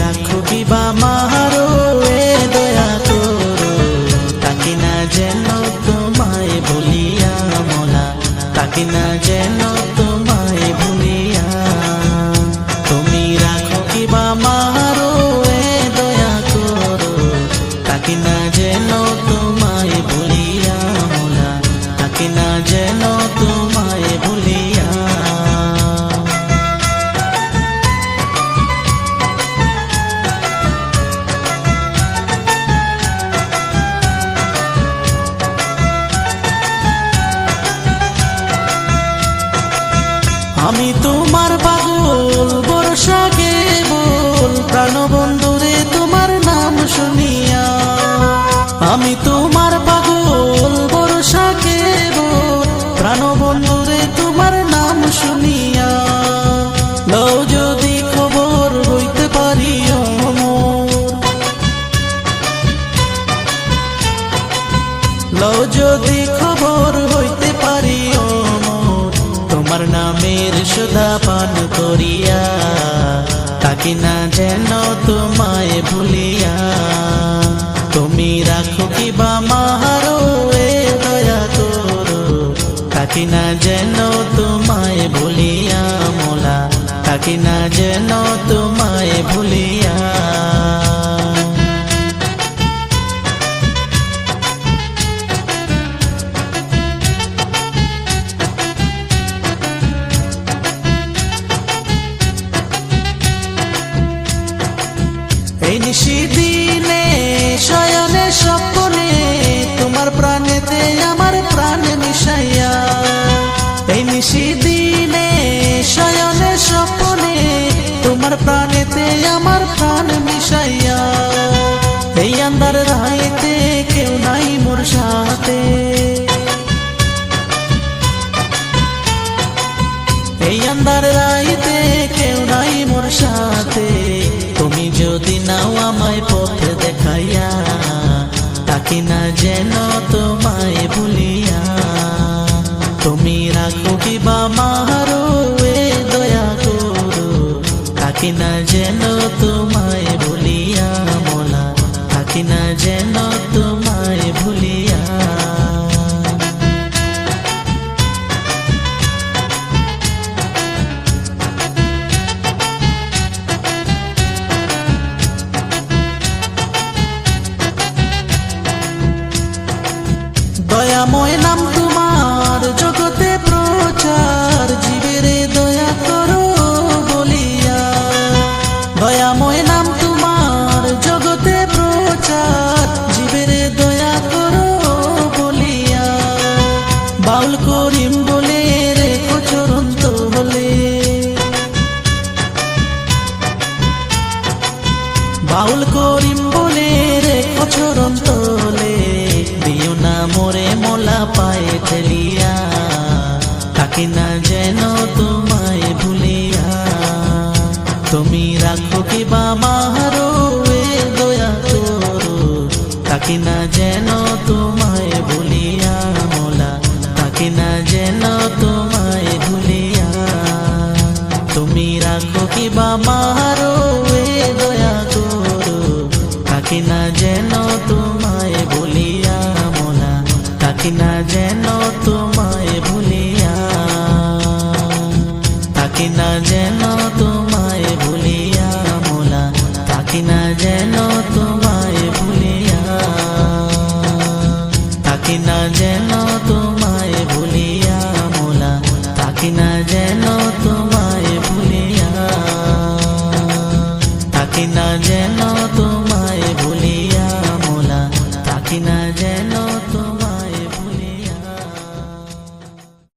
রাখো কিবা মারো এ দয়া করো, তাকে না যেন তোমায় ভুলিয়া মোলা, তাকে না যেন তোমায় ভুলিয়া। তুমি রাখো কিবা মারো এ দয়া করো, তাকে না যেন তোমায় ভুলিয়া মোলা, তাকে না যেন তোমায় ভুলিয়া। আমি তোমার পাগল বর্ষা কেবল, প্রাণবন্ধুরে তোমার নাম শুনিয়া। আমি তোমার পাগল বর্ষা কেবল, প্রাণবন্ধুরে তোমার নাম শুনিয়া। লও যদি খবর হইতে পারি অমর, লও যদি খবর হইতে পারি অমর, তোমার নামের সুধা পান করিয়া, তাকে না যেন তোমায় ভুলিয়া। তুমি রাখো কিবা মারো এ দয়া করো, তাকে না যেন তোমায় ভুলিয়া মোলা, তাকে না যেন তোমায় ভুলিয়া। এই নিশিদিনে শয়নে স্বপ্নে, তোমার প্রাণেতে আমার প্রাণ মিশাইয়া। এই নিশিদিনে শয়নে স্বপ্নে, তোমার প্রাণেতে আমার প্রাণ মিশাইয়া। এই আন্ধার রাইতে কেউ নাই মোর সাথে, এই আন্ধার রাইতে কেউ নাই মোর সাথে। তুমি যদি নাও আমায় পথ দেখাইয়া, তাকে না যেন তোমায় ভুলিয়া। তুমি রাখো কিবা মারো এ দয়া করো, তাকে না যেন তোমায় ভুলিয়া মোলা, তাকে না যেন তোমায় ভুলিয়া। দয়াময় নাম তোমার জগতে প্রচার, জীবেরে দয়া করো বলিয়া। দয়াময় নাম তোমার জগতে প্রচার, জীবেরে দয়া করো বলিয়া। বাউল করিম বলে রেখো চরণ তলে, বাউল করিম বলে রেখো চরণ তলে। দিও না মোরে মোলা পায়ে ঠেলিয়া, তাকে না যেন তোমায় ভুলিয়া। তুমি রাখো কিবা মারো এ দয়া করো, তাকে না